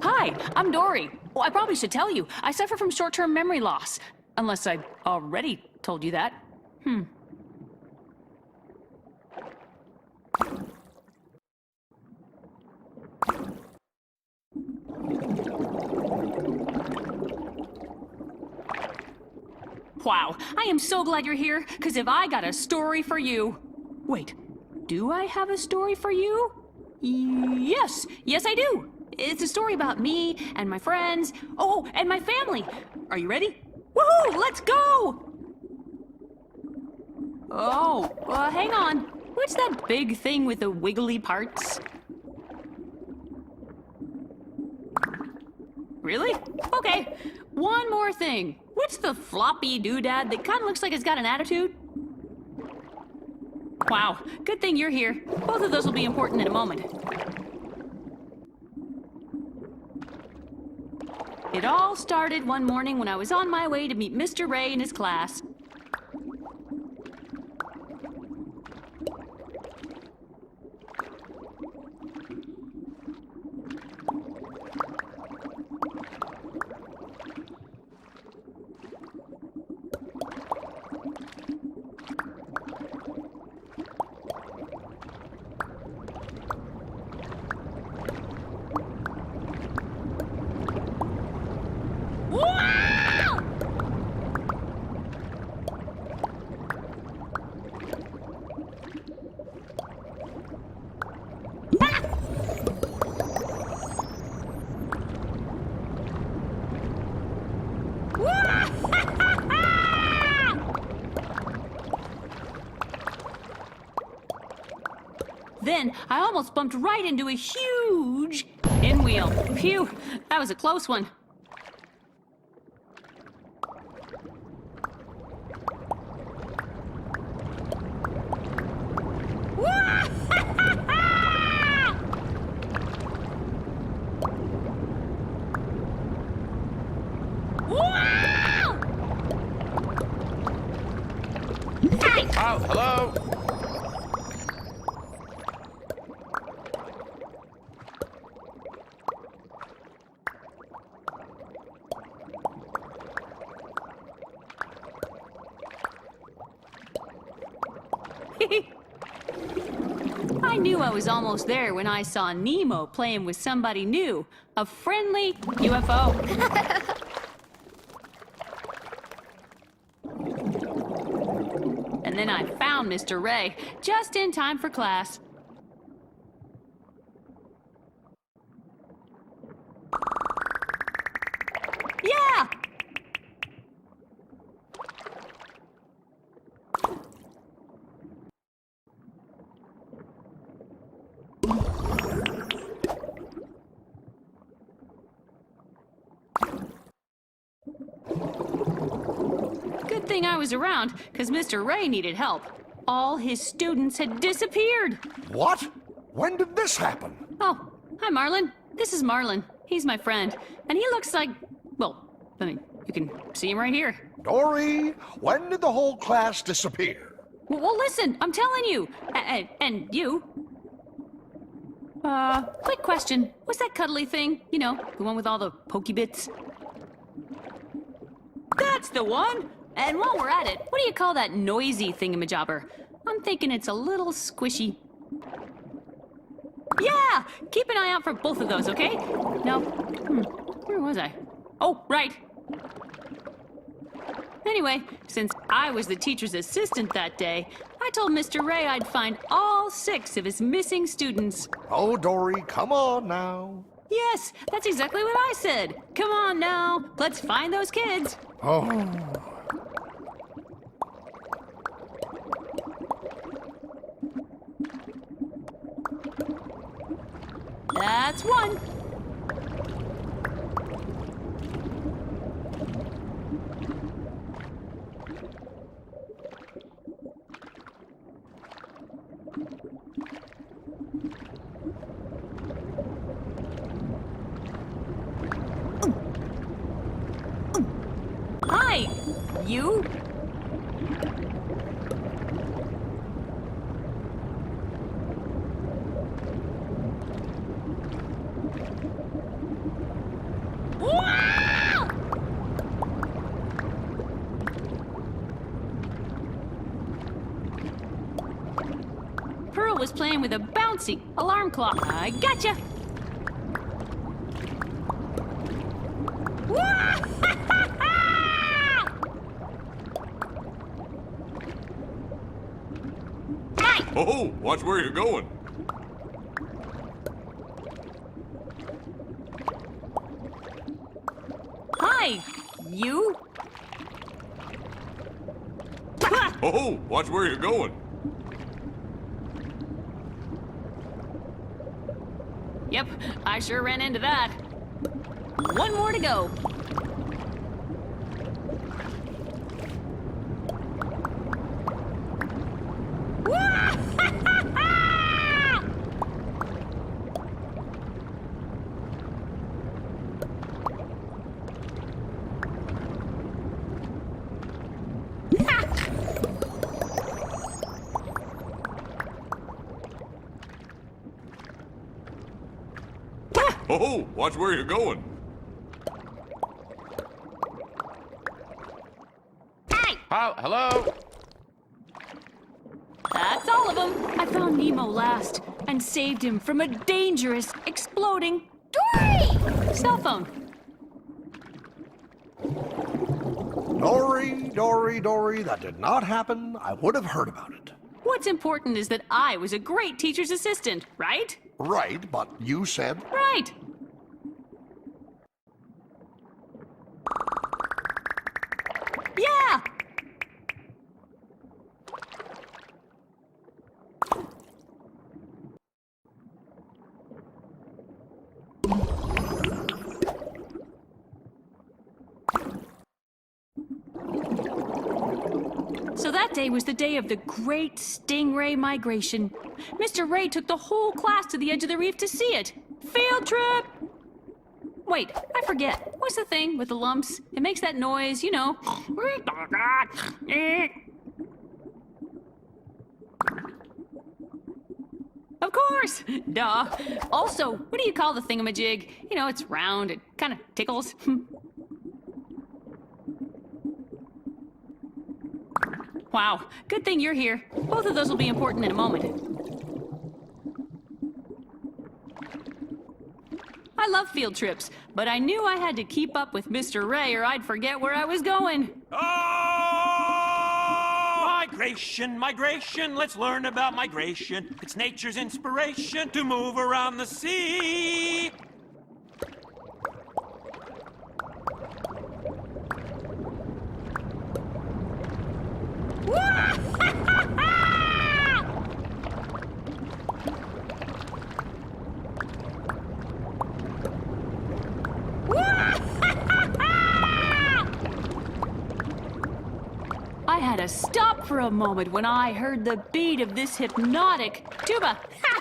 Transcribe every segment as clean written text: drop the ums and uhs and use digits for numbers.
Hi, I'm Dory. Well, I probably should tell you, I suffer from short-term memory loss. Unless I already told you that. Wow, I am so glad you're here, because if I got a story for you... Wait, do I have a story for you? Yes, I do. It's a story about me and my friends. Oh, and my family. Are you ready? Woohoo, let's go! Oh, hang on. What's that big thing with the wiggly parts? Really? Okay, one more thing. What's the floppy doodad that kind of looks like it's got an attitude? Wow, good thing you're here. Both of those will be important in a moment. It all started one morning when I was on my way to meet Mr. Ray in his class. Then I almost bumped right into a huge pinwheel. Phew, that was a close one. Oh, hello? I knew I was almost there when I saw Nemo playing with somebody new. A friendly UFO. And then I found Mr. Ray, just in time for class. Yeah! Good thing I was around, because Mr. Ray needed help. All his students had disappeared. What? When did this happen? Oh, hi, Marlin. This is Marlin. He's my friend. And he looks like, well, I mean, you can see him right here. Dory, when did the whole class disappear? Well, listen, I'm telling you. And you. Quick question. What's that cuddly thing? You know, the one with all the pokey bits? That's the one! And while we're at it, what do you call that noisy thingamajobber? I'm thinking it's a little squishy. Yeah! Keep an eye out for both of those, okay? No. Where was I? Oh, right. Anyway, since I was the teacher's assistant that day, I told Mr. Ray I'd find all 6 of his missing students. Oh, Dory, come on now. Yes, that's exactly what I said. Come on now, let's find those kids. Oh. That's one. Hi, you. was playing with a bouncy alarm clock. I gotcha! Hey! Oh, watch where you're going. Hi, you? Oh, watch where you're going. Yep, I sure ran into that. One more to go. Oh, watch where you're going. Hey! Hello? That's all of them. I found Nemo last and saved him from a dangerous, exploding Dory! Cell phone. Dory, that did not happen. I would have heard about it. What's important is that I was a great teacher's assistant, right? Right, but you said... Right. Yeah! So that day was the day of the great Stingray migration. Mr. Ray took the whole class to the edge of the reef to see it. Field trip! Wait, I forget. What's the thing with the lumps? It makes that noise, you know. Of course! Duh. Also, what do you call the thingamajig? You know, it's round, it kind of tickles. Wow, good thing you're here. Both of those will be important in a moment. I love field trips, but I knew I had to keep up with Mr. Ray or I'd forget where I was going. Oh! Migration, migration, let's learn about migration. It's nature's inspiration to move around the sea. I had to stop for a moment when I heard the beat of this hypnotic tuba. Ha!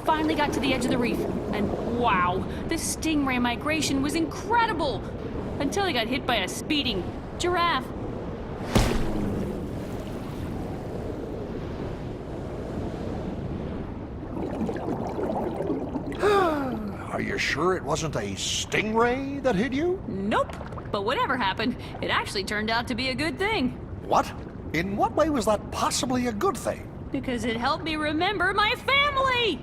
Finally got to the edge of the reef, and wow, the Stingray migration was incredible! Until I got hit by a speeding giraffe. You sure it wasn't a stingray that hit you? Nope. But whatever happened, it actually turned out to be a good thing. What? In what way was that possibly a good thing? Because it helped me remember my family!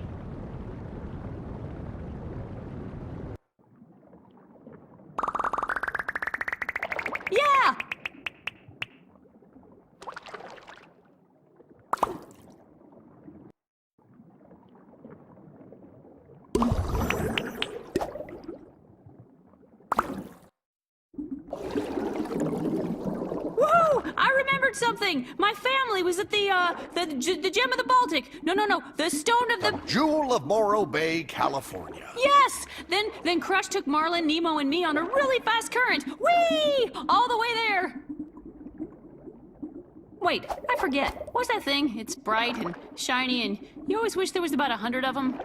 Yeah! Woohoo! I remembered something! My family was at the Gem of the Baltic. No, the Stone of the... Jewel of Morro Bay, California. Yes! Then Crush took Marlin, Nemo, and me on a really fast current. Whee! All the way there. Wait, I forget. What's that thing? It's bright and shiny, and you always wish there was about 100 of them.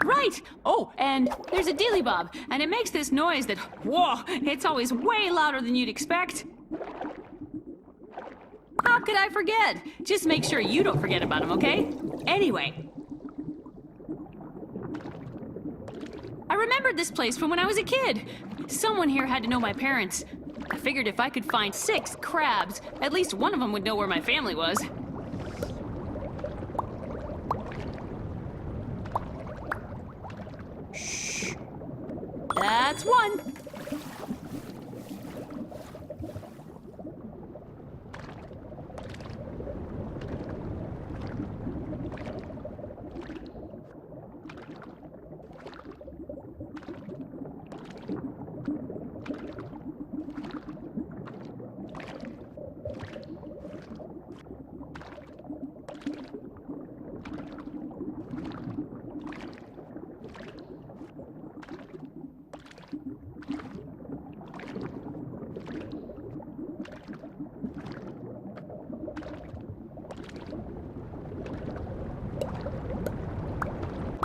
Right! Oh, and there's a dealy bob, and it makes this noise that, whoa, it's always way louder than you'd expect. How could I forget? Just make sure you don't forget about him, okay? Anyway. I remembered this place from when I was a kid. Someone here had to know my parents. I figured if I could find 6 crabs, at least one of them would know where my family was. Shh. That's one.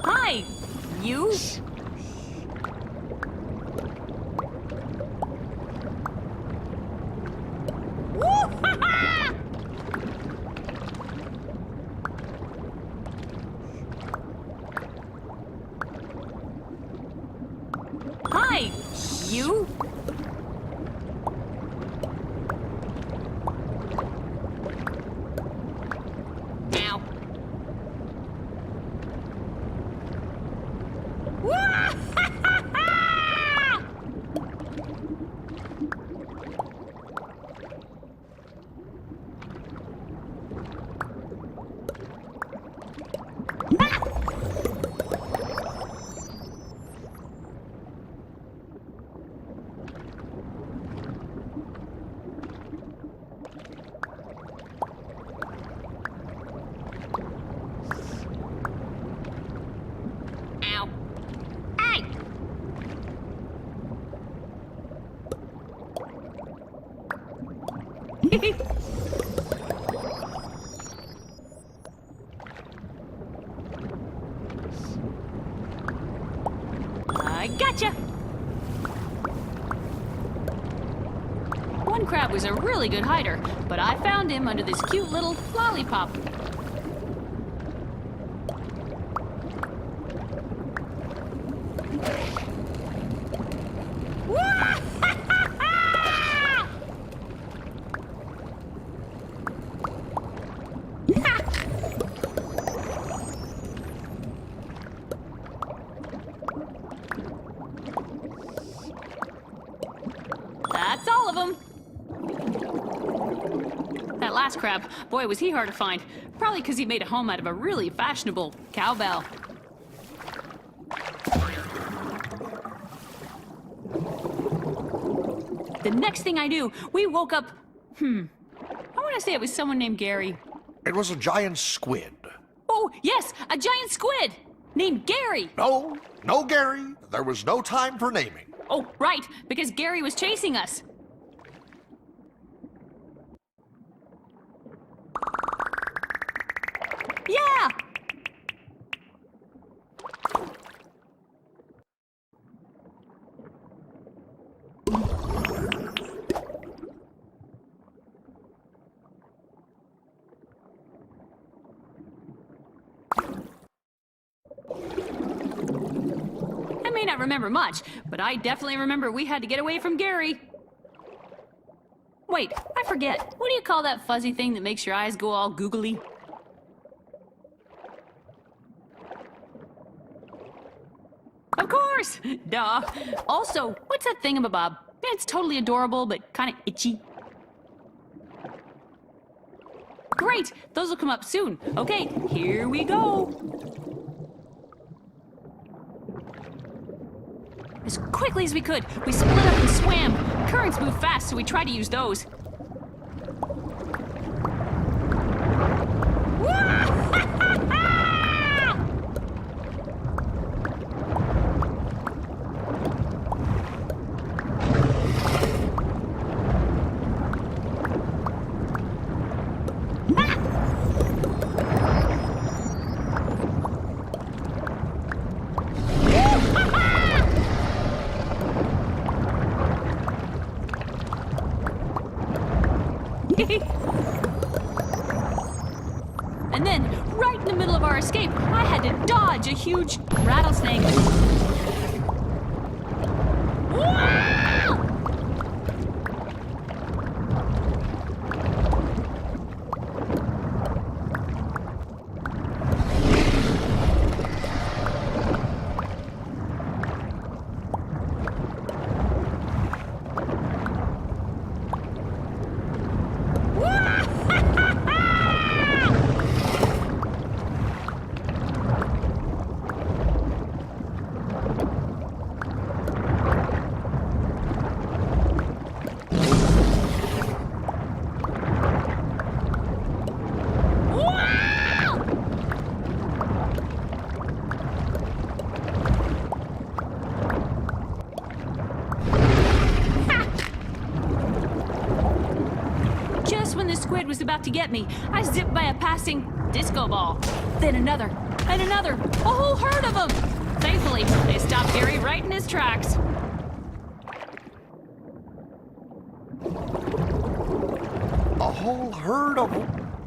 Hi, you. Woo-ha-ha! Hi, you. Ow. Ow. Hey! I gotcha! One crab was a really good hider, but I found him under this cute little lollipop. That's all of them. That last crab, boy, was he hard to find. Probably because he made a home out of a really fashionable cowbell. The next thing I knew, we woke up... I want to say it was someone named Gary. It was a giant squid. Oh, yes, a giant squid named Gary. No, Gary. There was no time for naming. Oh, right, because Gary was chasing us. Yeah! not remember much, but I definitely remember we had to get away from Gary. Wait, I forget. What do you call that fuzzy thing that makes your eyes go all googly? Of course! Duh. Also, what's that thingamabob? It's totally adorable, but kind of itchy. Great! Those will come up soon. Okay, here we go. As quickly as we could, we split up and swam. Currents move fast, so we tried to use those. And then, right in the middle of our escape, I had to dodge a huge rattlesnake. Squid was about to get me, I zipped by a passing disco ball. Then another, and another, a whole herd of them! Thankfully, they stopped Gary right in his tracks. A whole herd of...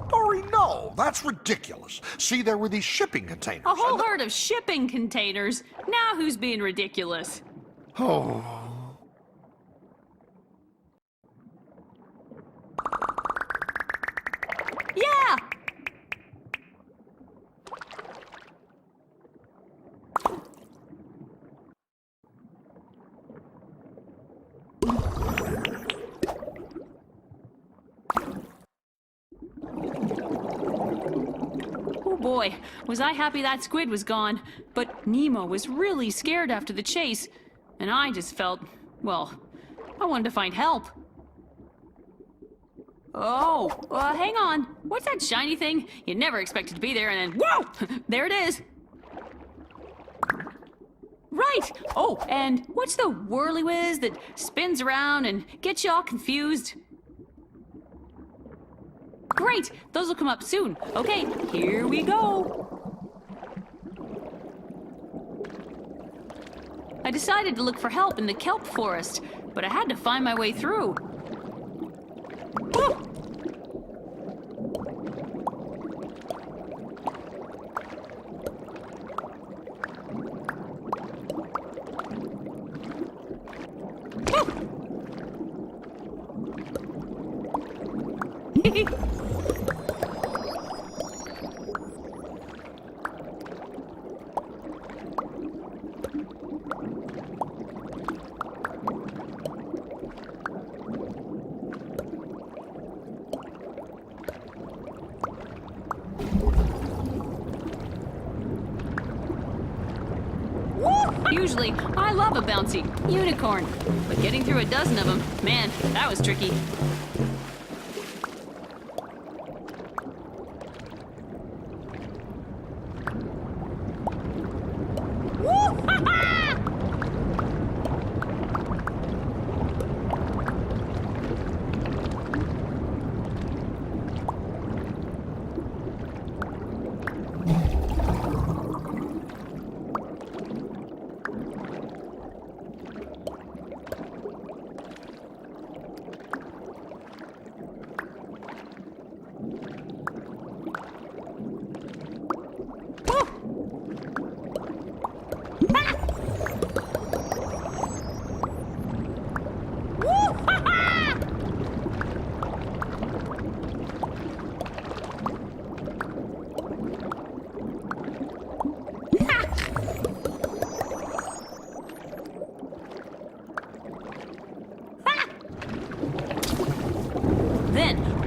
Dory, no, that's ridiculous. See, there were these shipping containers. A whole herd of shipping containers? Now who's being ridiculous? Oh... Yeah! Oh boy, was I happy that squid was gone. But Nemo was really scared after the chase, and I just felt, well, I wanted to find help. Oh, hang on. What's that shiny thing? You never expect it to be there, and then, whoa! There it is. Right! Oh, and what's the whirly-whiz that spins around and gets you all confused? Great! Those will come up soon. Okay, here we go. I decided to look for help in the kelp forest, but I had to find my way through. Woo! Usually, I love a bouncy unicorn, but getting through a dozen of them, man, that was tricky.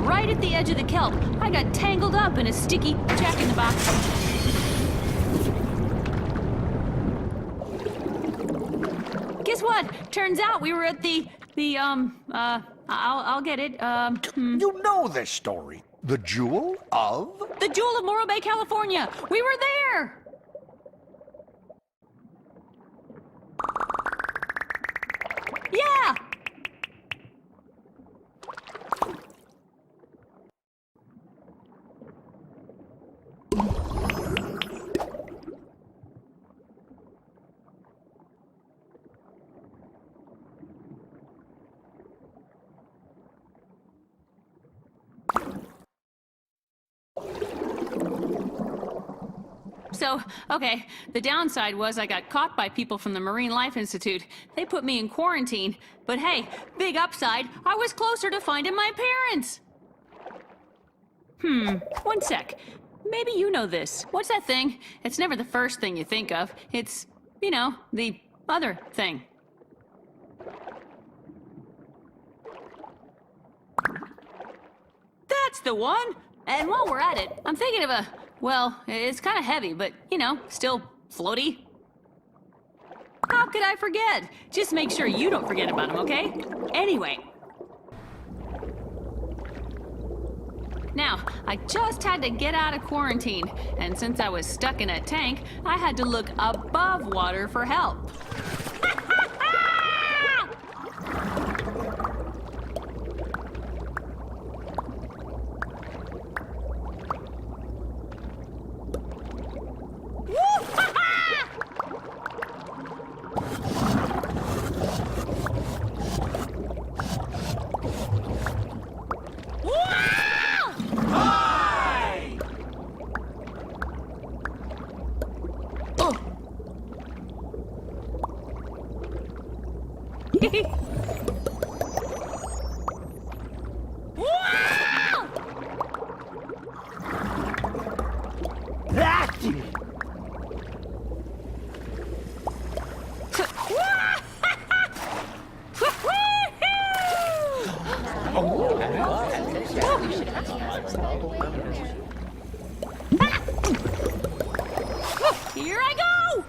right at the edge of the kelp. I got tangled up in a sticky jack-in-the-box. Guess what? Turns out we were at I'll get it. You know this story. The Jewel of... The Jewel of Morro Bay, California. We were there. Yeah. So, okay, the downside was I got caught by people from the Marine Life Institute. They put me in quarantine. But hey, big upside, I was closer to finding my parents. One sec. Maybe you know this. What's that thing? It's never the first thing you think of. It's, you know, the other thing. That's the one! And while we're at it, I'm thinking of well, it's kind of heavy, but, you know, still floaty. How could I forget? Just make sure you don't forget about him, okay? Anyway. Now, I just had to get out of quarantine, and since I was stuck in a tank, I had to look above water for help. Here I go!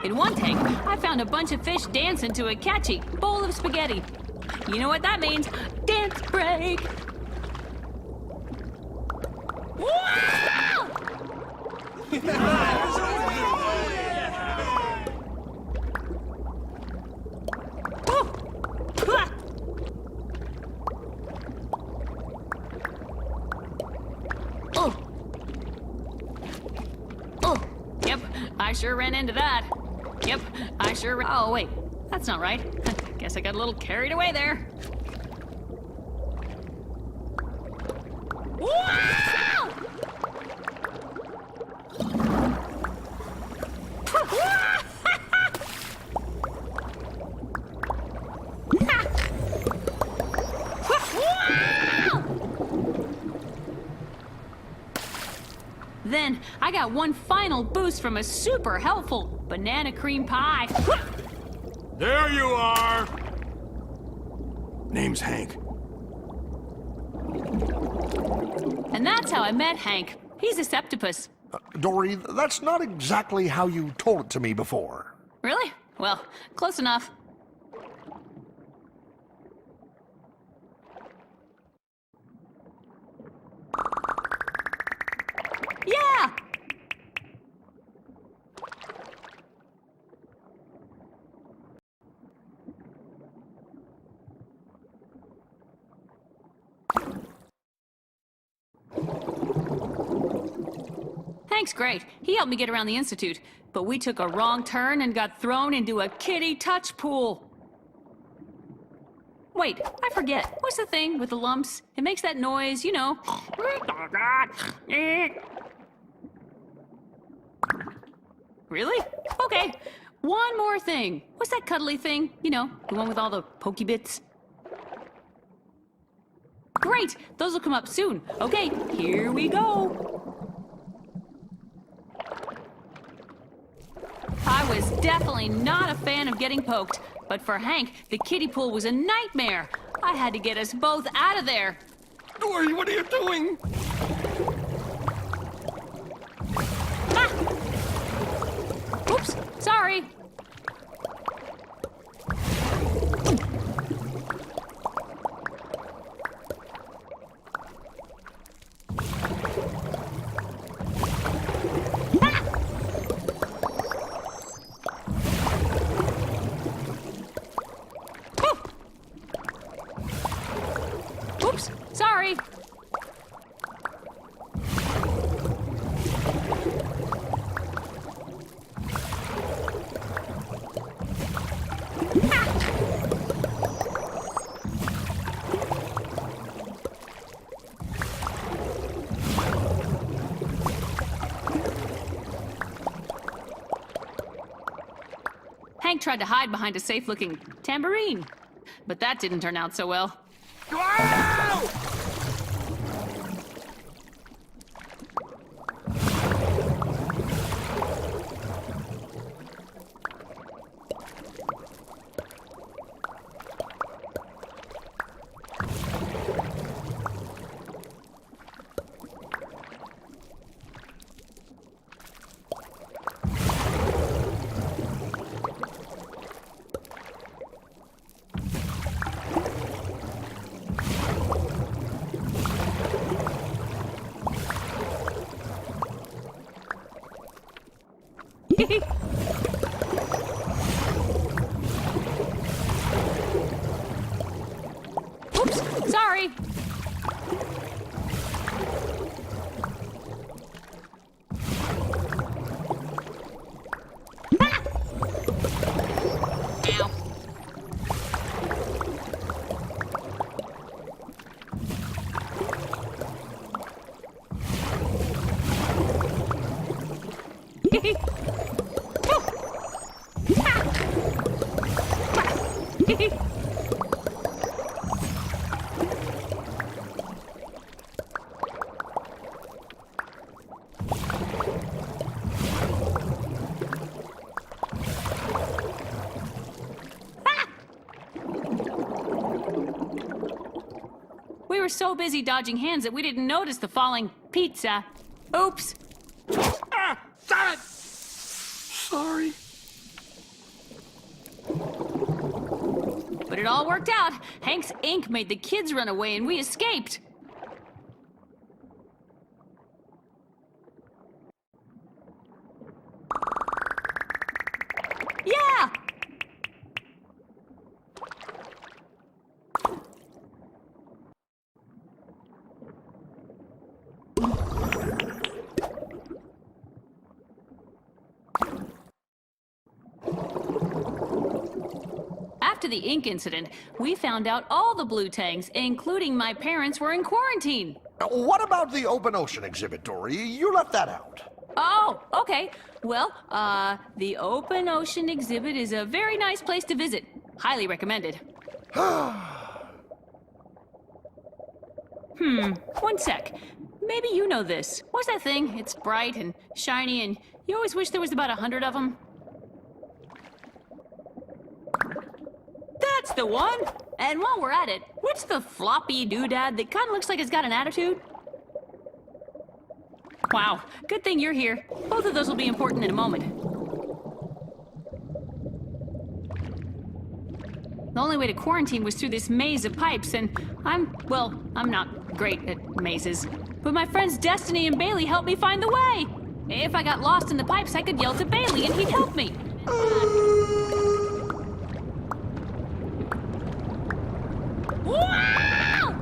In one tank, I found a bunch of fish dancing to a catchy bowl of spaghetti. You know what that means? Dance break! Yep, I sure ran into that. Yep, I sure Oh, wait, that's not right. Guess I got a little carried away there. Then, I got one final boost from a super helpful banana cream pie. There you are! Name's Hank. And that's how I met Hank. He's a septopus. Dory, that's not exactly how you told it to me before. Really? Well, close enough. Yeah! Hank's great. He helped me get around the Institute. But we took a wrong turn and got thrown into a kiddie touch pool. Wait, I forget. What's the thing with the lumps? It makes that noise, you know. Really? Okay. One more thing. What's that cuddly thing? You know, the one with all the pokey bits. Great! Those will come up soon. Okay, here we go. I was definitely not a fan of getting poked, but for Hank, the kiddie pool was a nightmare. I had to get us both out of there. Dory, what are you doing? Ah! Oops, sorry. Oops, sorry. Hank tried to hide behind a safe-looking tambourine, but that didn't turn out so well. Oops, sorry. Ah! Ow. We were so busy dodging hands that we didn't notice the falling pizza. Oops. Ah! Stop it! Sorry. But it all worked out. Hank's ink made the kids run away and we escaped. Yeah! After the ink incident, we found out all the blue tanks, including my parents, were in quarantine. What about the open ocean exhibit, Dory? You left that out. Oh, okay. Well, the open ocean exhibit is a very nice place to visit. Highly recommended. One sec. Maybe you know this. What's that thing? It's bright and shiny and you always wish there was about 100 of them. That's the one! And while we're at it, what's the floppy doodad that kind of looks like it's got an attitude? Wow, good thing you're here. Both of those will be important in a moment. The only way to quarantine was through this maze of pipes, and I'm not great at mazes. But my friends Destiny and Bailey helped me find the way! If I got lost in the pipes, I could yell to Bailey and he'd help me. Wow!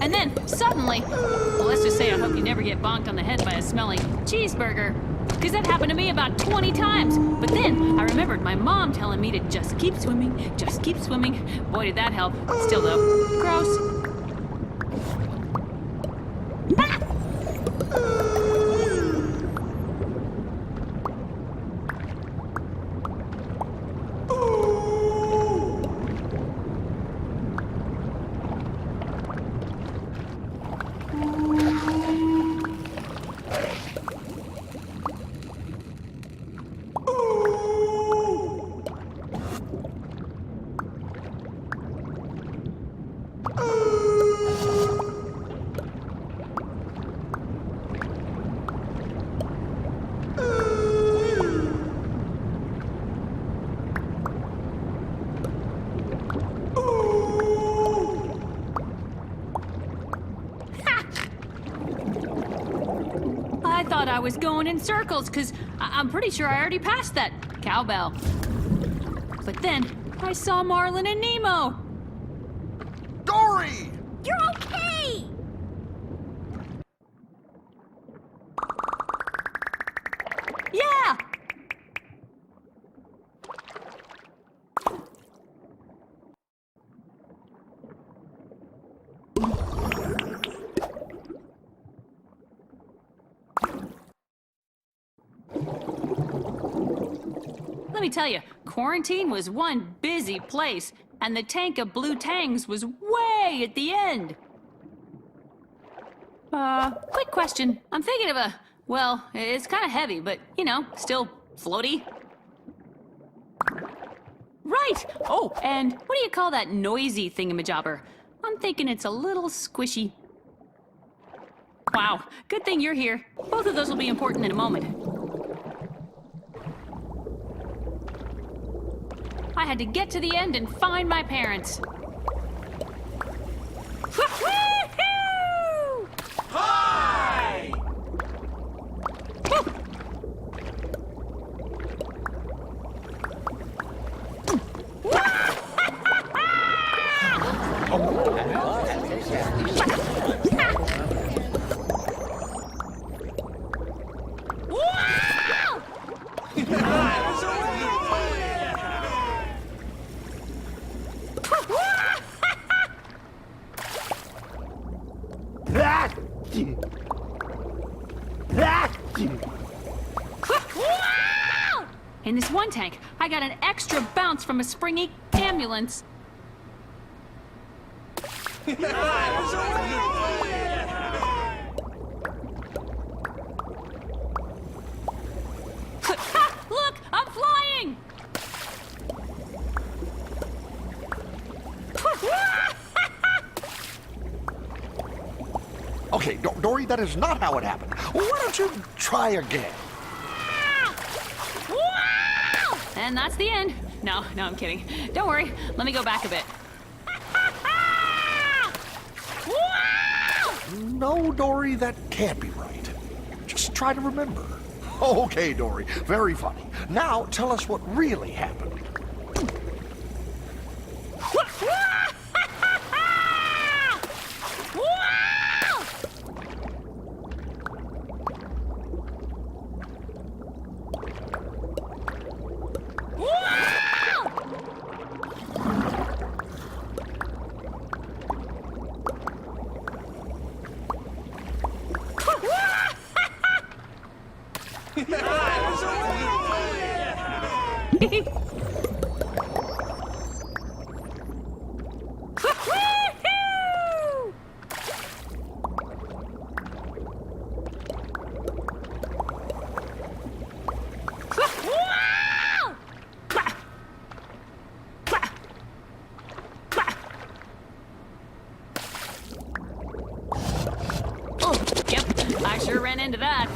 And then, suddenly, well, let's just say I hope you never get bonked on the head by a smelly cheeseburger. Because that happened to me about 20 times. But then, I remembered my mom telling me to just keep swimming, just keep swimming. Boy, did that help. Still, though, gross. I was going in circles, because I'm pretty sure I already passed that cowbell. But then, I saw Marlin and Nemo. Dory! You're okay! Yeah! Let me tell you, quarantine was one busy place, and the tank of blue tangs was way at the end. Quick question. I'm thinking of a, well, it's kind of heavy, but, you know, still floaty. Right! Oh, and what do you call that noisy thingamajobber? I'm thinking it's a little squishy. Wow, good thing you're here. Both of those will be important in a moment. I had to get to the end and find my parents. Woo-hoo! Hi! In this one tank, I got an extra bounce from a springy ambulance. Look, I'm flying! Okay, Dory, that is not how it happened. Why don't you try again? And that's the end. No, I'm kidding. Don't worry, let me go back a bit. No, Dory, that can't be right. Just try to remember. Okay, Dory, very funny. Now tell us what really happened. Oh, yep, I sure ran into that.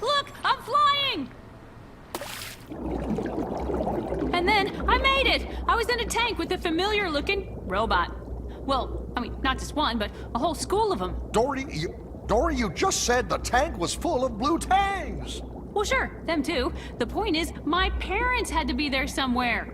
Look, I'm flying! And then I made it! I was in a tank with a familiar-looking robot. Well, I mean, not just one, but a whole school of them. Dory, you just said the tank was full of blue tangs. Well, sure, them too. The point is, my parents had to be there somewhere.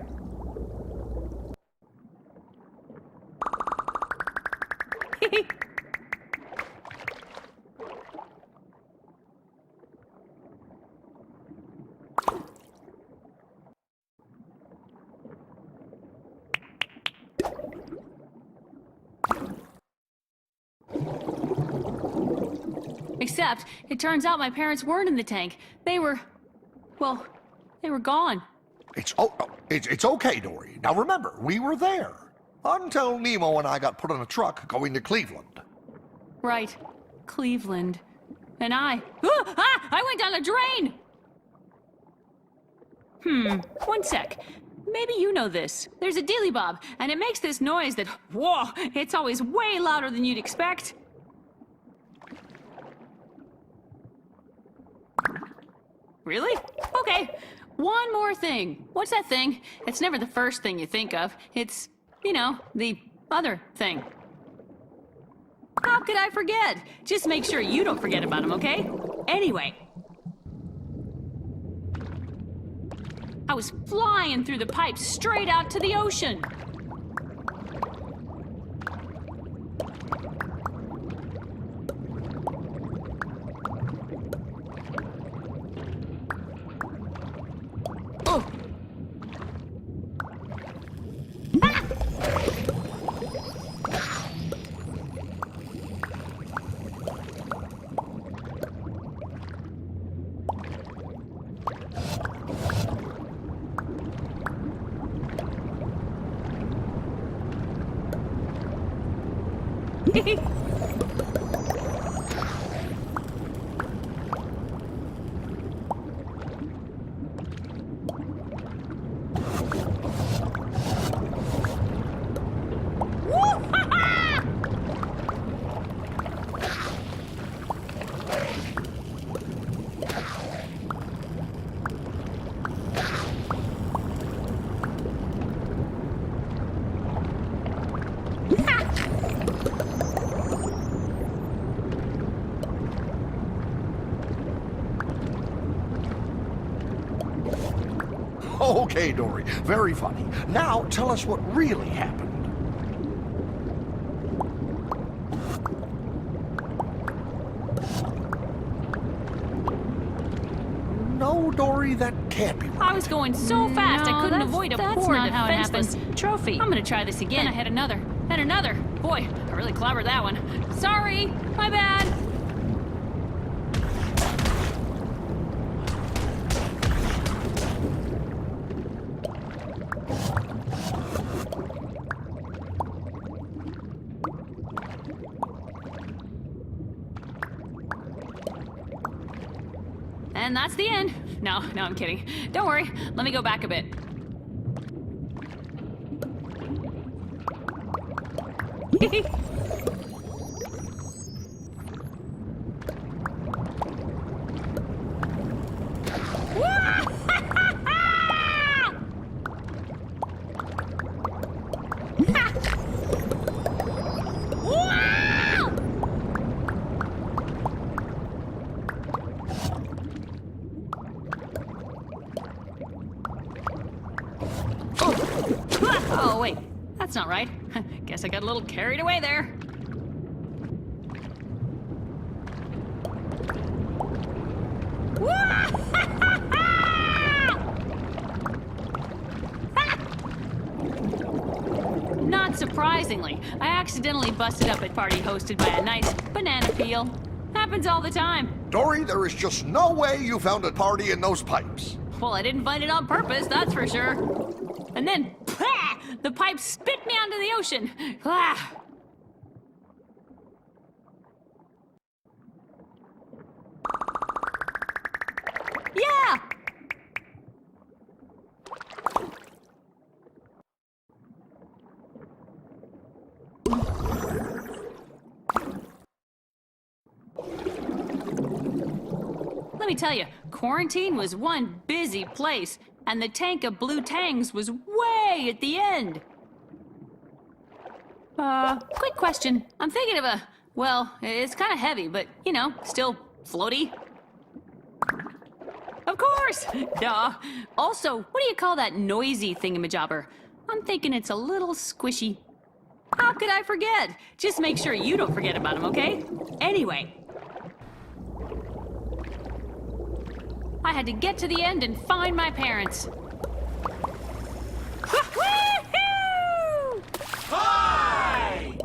Except, it turns out my parents weren't in the tank. They were gone. It's okay, Dory. Now remember, we were there. Until Nemo and I got put on a truck going to Cleveland. Right. Cleveland. And I went down a drain! One sec. Maybe you know this. There's a dealy bob, and it makes this noise that, whoa, it's always way louder than you'd expect. Really? Okay. One more thing. What's that thing? It's never the first thing you think of. It's, the other thing. How could I forget? Just make sure you don't forget about him, okay? Anyway. I was flying through the pipes straight out to the ocean. Oh! Okay, Dory, very funny. Now tell us what really happened. No, Dory, that can't be right. I was going so fast I couldn't avoid a poor defenseless trophy. I'm gonna try this again. Then I had another, and another. Boy, I really clobbered that one. Sorry, my bad. And that's the end. No, I'm kidding. Don't worry. Let me go back a bit. Oh, wait. That's not right. Guess I got a little carried away there. Not surprisingly, I accidentally busted up a party hosted by a nice banana peel. Happens all the time. Dory, there is just no way you found a party in those pipes. Well, I didn't find it on purpose, that's for sure. And then, the pipe spit me onto the ocean. Yeah! let me tell you, quarantine was one busy place, and the tank of blue tangs was way at the end. Quick question. I'm thinking of well, it's kind of heavy, but, you know, still floaty. Of course! Duh. Also, what do you call that noisy thingamajobber? I'm thinking it's a little squishy. How could I forget? Just make sure you don't forget about him, okay? Anyway. I had to get to the end and find my parents. Woohoo! Hi!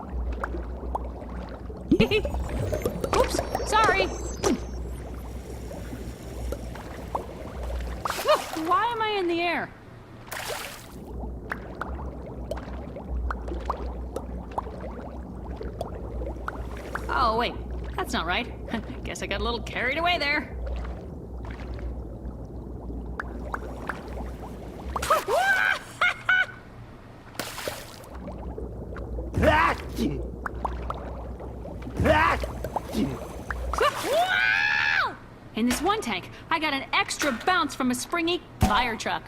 Oops, sorry. Why am I in the air? Oh, wait, that's not right. Guess I got a little carried away there. In this one tank, I got an extra bounce from a springy fire truck.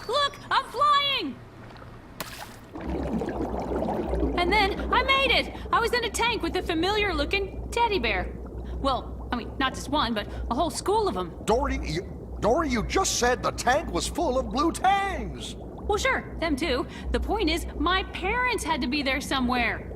Look, I'm flying! And then I made it! I was in a tank with a familiar-looking teddy bear. Well, I mean, not just one, but a whole school of them. Dory, you just said the tank was full of blue tangs. Well, sure, them too. The point is, my parents had to be there somewhere.